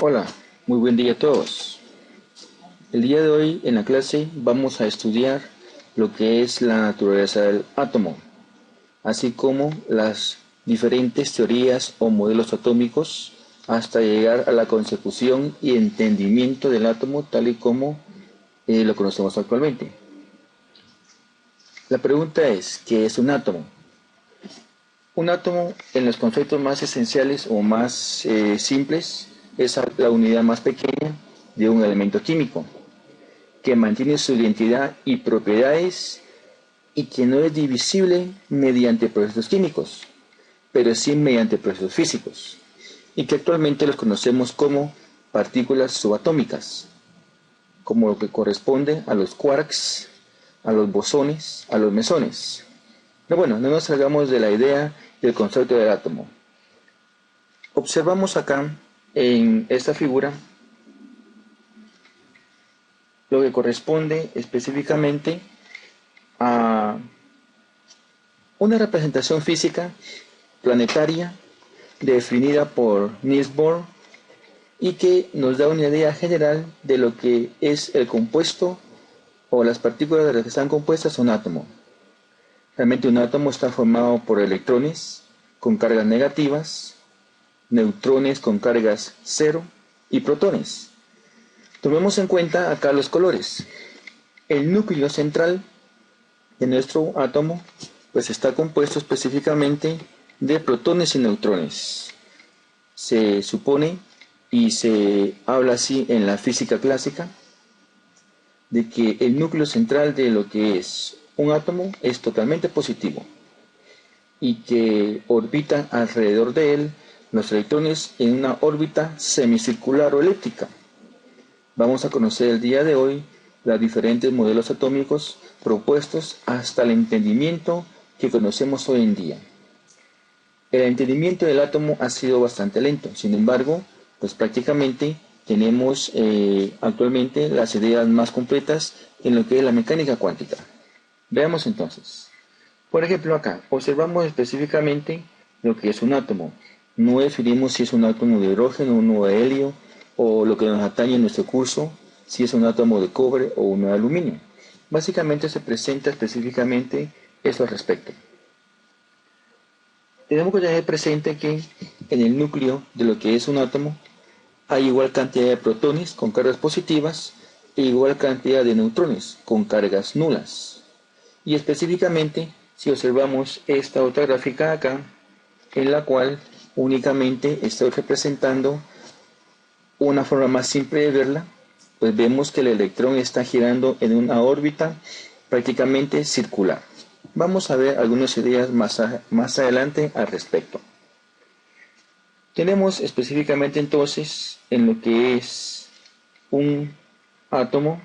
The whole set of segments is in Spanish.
Hola, muy buen día a todos. El día de hoy en la clase vamos a estudiar lo que es la naturaleza del átomo, así como las diferentes teorías o modelos atómicos hasta llegar a la consecución y entendimiento del átomo tal y como lo conocemos actualmente. La pregunta es, ¿qué es un átomo? Un átomo, en los conceptos más esenciales o más simples, es la unidad más pequeña de un elemento químico, que mantiene su identidad y propiedades y que no es divisible mediante procesos químicos, pero sí mediante procesos físicos, y que actualmente los conocemos como partículas subatómicas, como lo que corresponde a los quarks, a los bosones, a los mesones. Pero bueno, no nos salgamos de la idea del concepto del átomo. Observamos acá en esta figura lo que corresponde específicamente a una representación física planetaria definida por Niels Bohr y que nos da una idea general de lo que es el compuesto o las partículas de las que están compuestas un átomo. Realmente un átomo está formado por electrones con cargas negativas, neutrones con cargas cero y protones. Tomemos en cuenta acá los colores. El núcleo central de nuestro átomo pues está compuesto específicamente de protones y neutrones. Se supone y se habla así en la física clásica de que el núcleo central de lo que es un átomo es totalmente positivo y que orbitan alrededor de él los electrones en una órbita semicircular o elíptica. Vamos a conocer el día de hoy los diferentes modelos atómicos propuestos hasta el entendimiento que conocemos hoy en día. El entendimiento del átomo ha sido bastante lento, sin embargo, pues prácticamente tenemos actualmente las ideas más completas en lo que es la mecánica cuántica. Veamos entonces. Por ejemplo acá, observamos específicamente lo que es un átomo. No definimos si es un átomo de hidrógeno, uno de helio, o lo que nos atañe en nuestro curso, si es un átomo de cobre o uno de aluminio. Básicamente se presenta específicamente eso al respecto. Tenemos que tener presente que en el núcleo de lo que es un átomo hay igual cantidad de protones con cargas positivas e igual cantidad de neutrones con cargas nulas. Y específicamente, si observamos esta otra gráfica acá, en la cual únicamente estoy representando una forma más simple de verla, pues vemos que el electrón está girando en una órbita prácticamente circular. Vamos a ver algunas ideas más adelante al respecto. Tenemos específicamente entonces en lo que es un átomo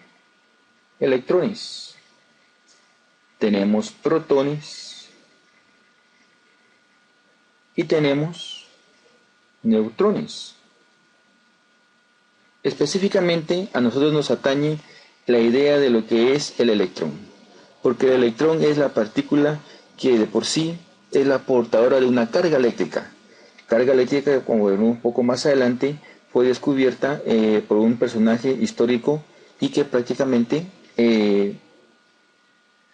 electrones. Tenemos protones y tenemos neutrones. Específicamente a nosotros nos atañe la idea de lo que es el electrón, porque el electrón es la partícula que de por sí es la portadora de una carga eléctrica. Carga eléctrica, como veremos un poco más adelante, fue descubierta por un personaje histórico y que prácticamente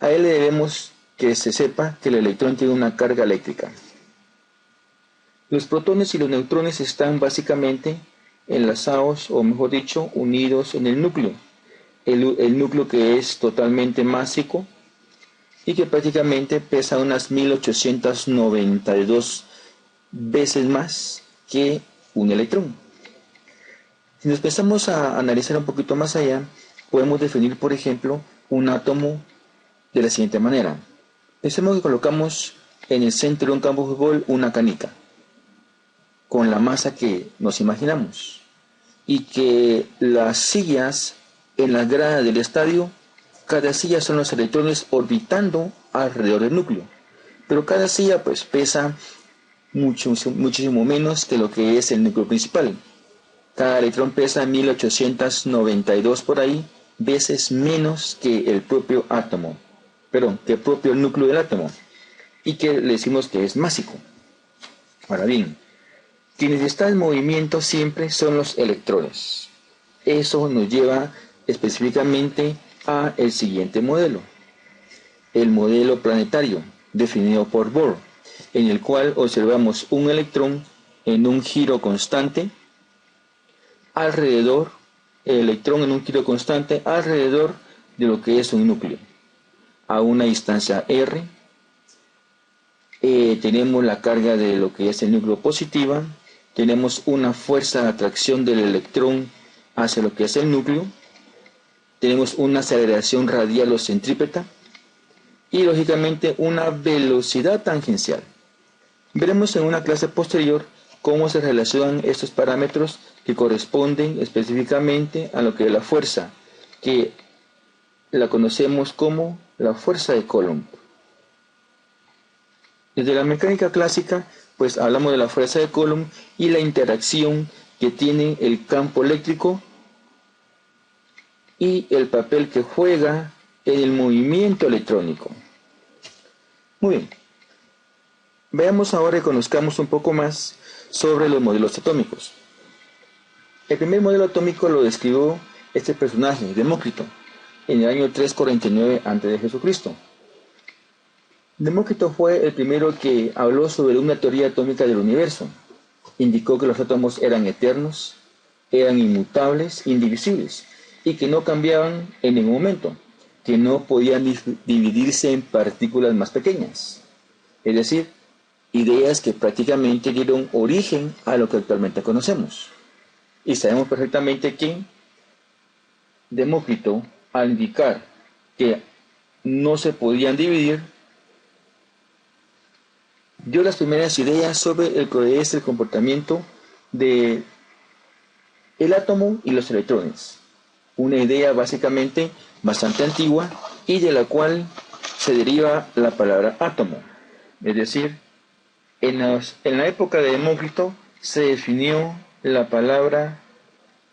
a él le debemos que se sepa que el electrón tiene una carga eléctrica. Los protones y los neutrones están básicamente enlazados, o mejor dicho, unidos en el núcleo. El núcleo que es totalmente másico y que prácticamente pesa unas 1892 veces más que un electrón. Si nos empezamos a analizar un poquito más allá, podemos definir, por ejemplo, un átomo de la siguiente manera. Pensemos que colocamos en el centro de un campo de fútbol una canica, con la masa que nos imaginamos, y que las sillas en la grada del estadio, cada silla son los electrones orbitando alrededor del núcleo, pero cada silla pues pesa muchísimo menos que lo que es el núcleo principal. Cada electrón pesa 1892 por ahí veces menos que el propio átomo, que el propio núcleo del átomo, y que le decimos que es másico. Ahora bien, Quienes están en movimiento siempre son los electrones. Eso nos lleva específicamente a el siguiente modelo, el modelo planetario, definido por Bohr, en el cual observamos un electrón en un giro constante alrededor, el electrón en un giro constante alrededor de lo que es un núcleo, a una distancia r. Tenemos la carga de lo que es el núcleo positiva, tenemos una fuerza de atracción del electrón hacia lo que es el núcleo, tenemos una aceleración radial o centrípeta y lógicamente una velocidad tangencial. Veremos en una clase posterior cómo se relacionan estos parámetros que corresponden específicamente a lo que es la fuerza, que la conocemos como la fuerza de Coulomb. Desde la mecánica clásica, pues hablamos de la fuerza de Coulomb y la interacción que tiene el campo eléctrico y el papel que juega en el movimiento electrónico. Muy bien. Veamos ahora y conozcamos un poco más sobre los modelos atómicos. El primer modelo atómico lo describió este personaje, Demócrito, en el año 349 a.C. Demócrito fue el primero que habló sobre una teoría atómica del universo. Indicó que los átomos eran eternos, eran inmutables, indivisibles, y que no cambiaban en ningún momento, que no podían dividirse en partículas más pequeñas. Es decir, ideas que prácticamente dieron origen a lo que actualmente conocemos. Y sabemos perfectamente que Demócrito, al indicar que no se podían dividir, dio las primeras ideas sobre el que es el comportamiento del átomo y los electrones. Una idea básicamente bastante antigua y de la cual se deriva la palabra átomo. Es decir, en la época de Demócrito se definió la palabra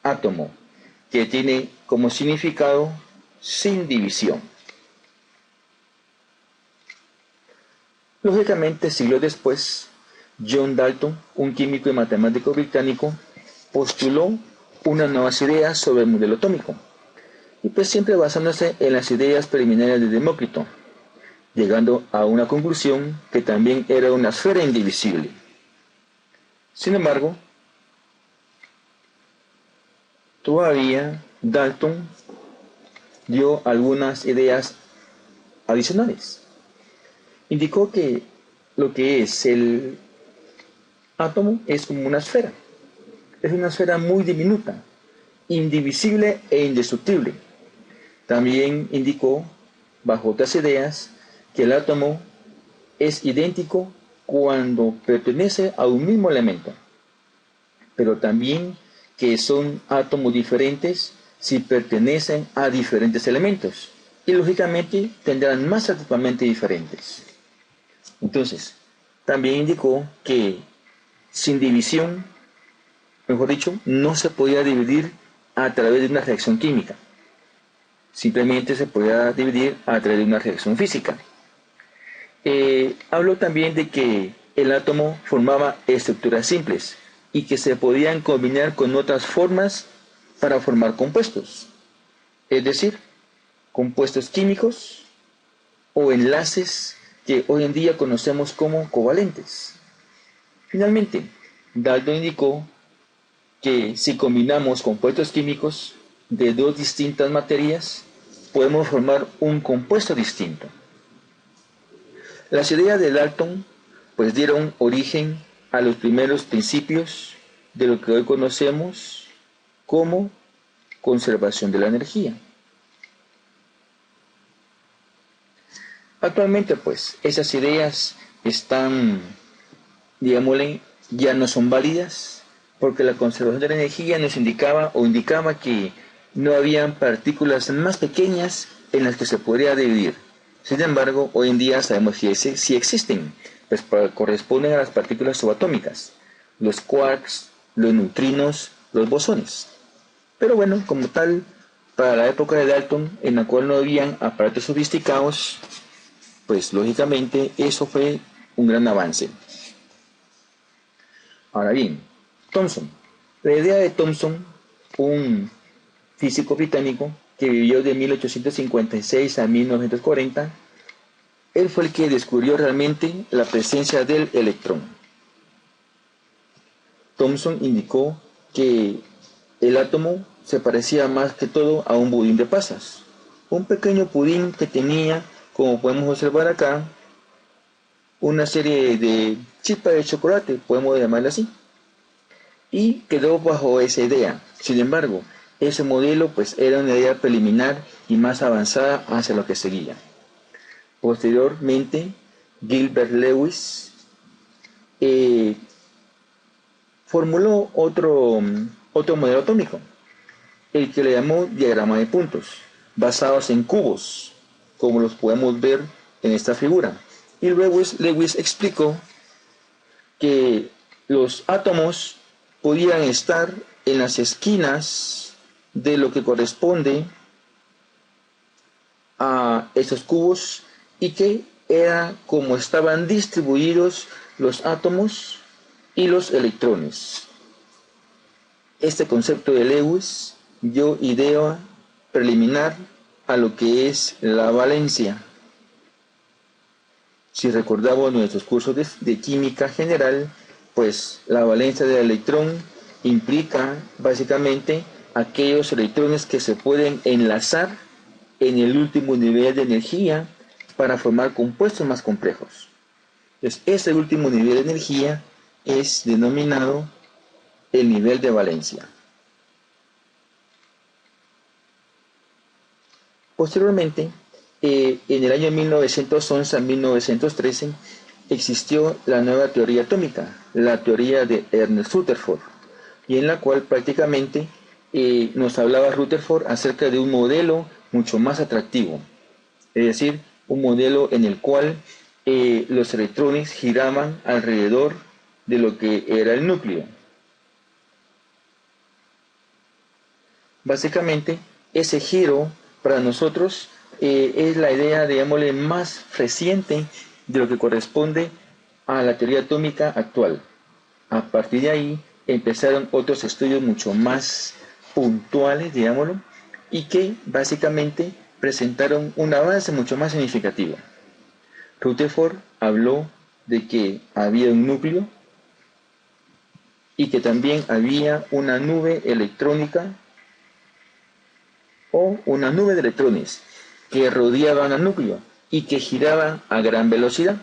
átomo, que tiene como significado sin división. Lógicamente, siglos después, John Dalton, un químico y matemático británico, postuló unas nuevas ideas sobre el modelo atómico, y pues siempre basándose en las ideas preliminares de Demócrito, llegando a una conclusión que también era una esfera indivisible. Sin embargo, todavía Dalton dio algunas ideas adicionales. Indicó que lo que es el átomo es como una esfera. Es una esfera muy diminuta, indivisible e indestructible. También indicó, bajo otras ideas, que el átomo es idéntico cuando pertenece a un mismo elemento, pero también que son átomos diferentes si pertenecen a diferentes elementos, y lógicamente tendrán masas totalmente diferentes. Entonces, también indicó que sin división, mejor dicho, no se podía dividir a través de una reacción química. Simplemente se podía dividir a través de una reacción física. Habló también de que el átomo formaba estructuras simples y que se podían combinar con otras formas para formar compuestos. Es decir, compuestos químicos o enlaces que hoy en día conocemos como covalentes. Finalmente, Dalton indicó que si combinamos compuestos químicos de dos distintas materias, podemos formar un compuesto distinto. Las ideas de Dalton pues dieron origen a los primeros principios de lo que hoy conocemos como conservación de la energía. Actualmente pues esas ideas están, digámosle, ya no son válidas porque la conservación de la energía nos indicaba que no habían partículas más pequeñas en las que se podría dividir. Sin embargo, hoy en día sabemos que sí existen, pues corresponden a las partículas subatómicas, los quarks, los neutrinos, los bosones. Pero bueno, como tal, para la época de Dalton, en la cual no habían aparatos sofisticados, pues lógicamente eso fue un gran avance. Ahora bien, Thomson. La idea de Thomson, un físico británico que vivió de 1856 a 1940, él fue el que descubrió realmente la presencia del electrón. Thomson indicó que el átomo se parecía más que todo a un budín de pasas, un pequeño pudín que tenía, como podemos observar acá, una serie de chispas de chocolate, podemos llamarla así, y quedó bajo esa idea. Sin embargo, ese modelo pues era una idea preliminar y más avanzada hacia lo que seguía. Posteriormente, Gilbert Lewis formuló otro modelo atómico, el que le llamó diagrama de puntos, basados en cubos, como los podemos ver en esta figura. Y Lewis explicó que los átomos podían estar en las esquinas de lo que corresponde a estos cubos y que era como estaban distribuidos los átomos y los electrones. Este concepto de Lewis dio idea preliminar a lo que es la valencia. Si recordamos nuestros cursos de química general, pues la valencia del electrón implica básicamente aquellos electrones que se pueden enlazar en el último nivel de energía para formar compuestos más complejos. Entonces, ese último nivel de energía es denominado el nivel de valencia. Posteriormente, en el año 1911 a 1913, existió la nueva teoría atómica, la teoría de Ernest Rutherford, y en la cual prácticamente nos hablaba Rutherford acerca de un modelo mucho más atractivo, es decir, un modelo en el cual los electrones giraban alrededor de lo que era el núcleo. Básicamente, ese giro para nosotros es la idea, digámosle, más reciente de lo que corresponde a la teoría atómica actual. A partir de ahí empezaron otros estudios mucho más puntuales, digámoslo, y que básicamente presentaron un avance mucho más significativo. Rutherford habló de que había un núcleo y que también había una nube electrónica o una nube de electrones que rodeaban al núcleo y que giraban a gran velocidad.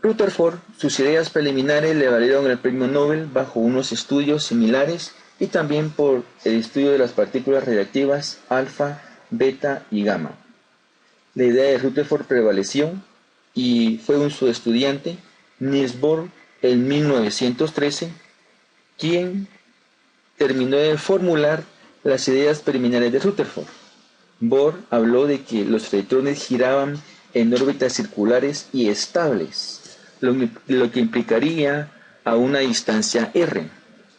Rutherford, sus ideas preliminares le valieron el premio Nobel bajo unos estudios similares y también por el estudio de las partículas radiactivas alfa, beta y gamma. La idea de Rutherford prevaleció y fue su estudiante, Niels Bohr, en 1913, quien terminó de formular las ideas preliminares de Rutherford. Bohr habló de que los electrones giraban en órbitas circulares y estables, lo que implicaría a una distancia r,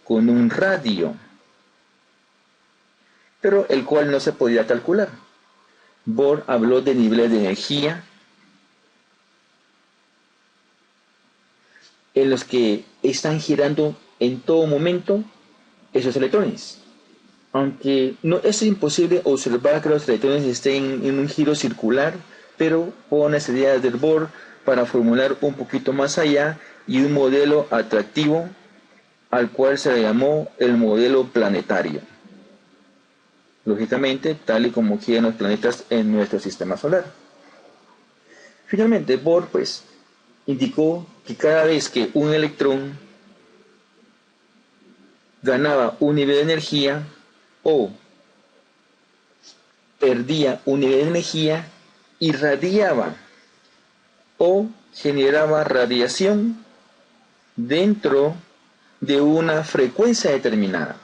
con un radio, pero el cual no se podía calcular. Bohr habló de niveles de energía en los que están girando en todo momento esos electrones. Aunque no es imposible observar que los electrones estén en un giro circular, pero hubo unas ideas del Bohr para formular un poquito más allá y un modelo atractivo al cual se le llamó el modelo planetario. Lógicamente, tal y como giran los planetas en nuestro sistema solar. Finalmente, Bohr indicó que cada vez que un electrón ganaba un nivel de energía o perdía un nivel de energía, irradiaba o generaba radiación dentro de una frecuencia determinada.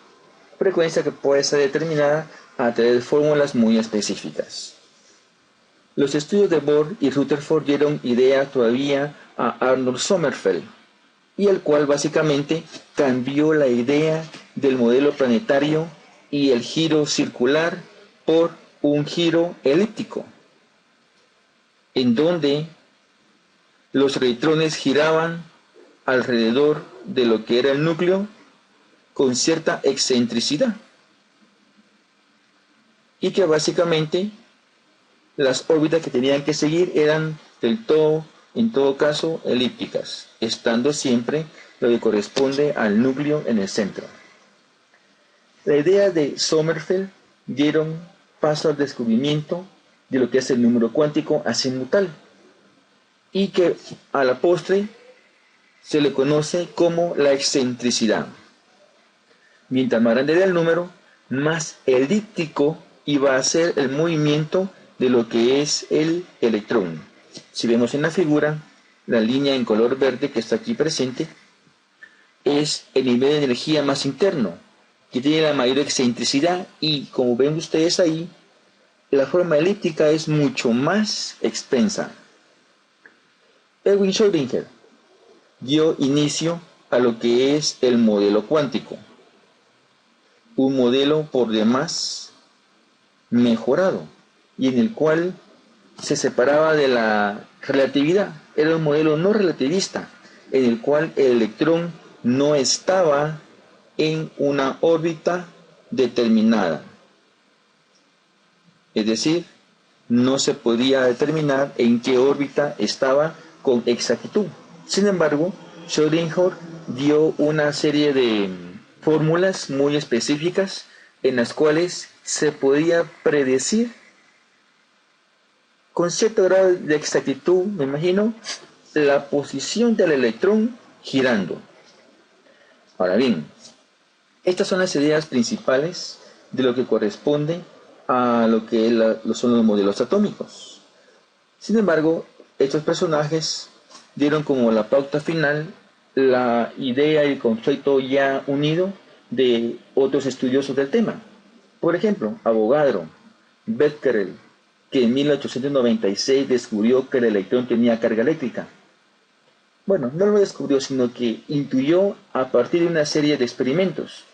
Frecuencia que puede ser determinada a través de fórmulas muy específicas. Los estudios de Bohr y Rutherford dieron idea todavía a Arnold Sommerfeld, y el cual básicamente cambió la idea del modelo planetario y el giro circular por un giro elíptico, en donde los electrones giraban alrededor de lo que era el núcleo con cierta excentricidad, y que básicamente las órbitas que tenían que seguir eran en todo caso, elípticas, estando siempre lo que corresponde al núcleo en el centro. La idea de Sommerfeld dieron paso al descubrimiento de lo que es el número cuántico azimutal, y que a la postre se le conoce como la excentricidad. Mientras más grande era el número, más elíptico iba a ser el movimiento de lo que es el electrón. Si vemos en la figura, la línea en color verde que está aquí presente es el nivel de energía más interno, que tiene la mayor excentricidad, y como ven ustedes ahí, la forma elíptica es mucho más extensa. Erwin Schrödinger dio inicio a lo que es el modelo cuántico, un modelo por demás mejorado y en el cual se separaba de la relatividad. Era un modelo no relativista, en el cual el electrón no estaba en una órbita determinada. Es decir, no se podía determinar en qué órbita estaba con exactitud. Sin embargo, Schrödinger dio una serie de fórmulas muy específicas en las cuales se podía predecir con cierto grado de exactitud, me imagino, la posición del electrón girando. Ahora bien, estas son las ideas principales de lo que corresponde a lo que son los modelos atómicos. Sin embargo, estos personajes dieron como la pauta final la idea y el concepto ya unido de otros estudiosos del tema. Por ejemplo, Avogadro, Becquerel, que en 1896 descubrió que el electrón tenía carga eléctrica. Bueno, no lo descubrió, sino que intuyó a partir de una serie de experimentos.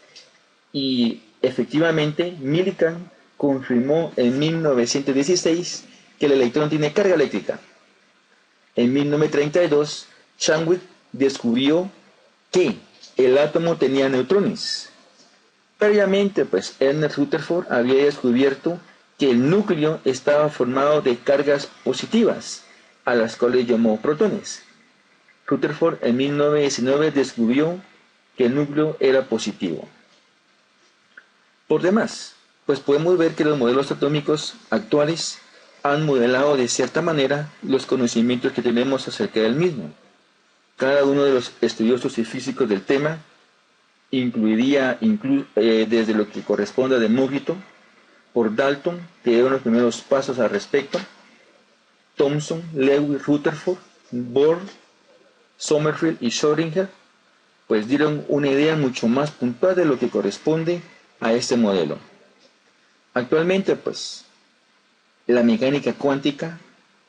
Y efectivamente, Millikan confirmó en 1916 que el electrón tiene carga eléctrica. En 1932, Chadwick descubrió que el átomo tenía neutrones. Previamente, Ernest Rutherford había descubierto que el núcleo estaba formado de cargas positivas, a las cuales llamó protones. Rutherford en 1919 descubrió que el núcleo era positivo. Por demás, podemos ver que los modelos atómicos actuales han modelado de cierta manera los conocimientos que tenemos acerca del mismo. Cada uno de los estudiosos y físicos del tema incluiría desde lo que corresponde a Demócrito, por Dalton, que dieron los primeros pasos al respecto, Thomson, Lewis, Rutherford, Bohr, Sommerfeld y Schrödinger, dieron una idea mucho más puntual de lo que corresponde a este modelo. Actualmente, la mecánica cuántica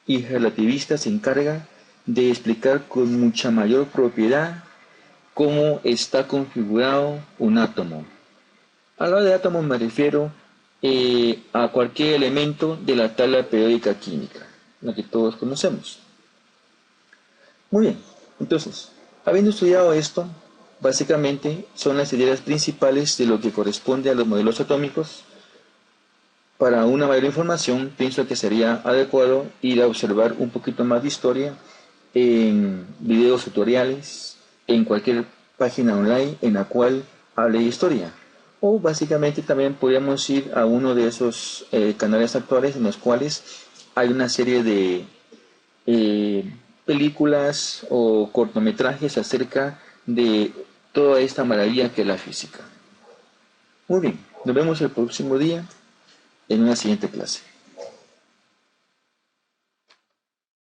y relativista se encarga de explicar con mucha mayor propiedad cómo está configurado un átomo. A la hora de átomo me refiero a cualquier elemento de la tabla periódica química, la que todos conocemos. Muy bien, entonces, habiendo estudiado esto, básicamente son las ideas principales de lo que corresponde a los modelos atómicos. Para una mayor información, pienso que sería adecuado ir a observar un poquito más de historia en videos tutoriales, en cualquier página online en la cual hable de historia. O básicamente también podríamos ir a uno de esos canales actuales en los cuales hay una serie de películas o cortometrajes acerca de toda esta maravilla que es la física. Muy bien, nos vemos el próximo día en una siguiente clase.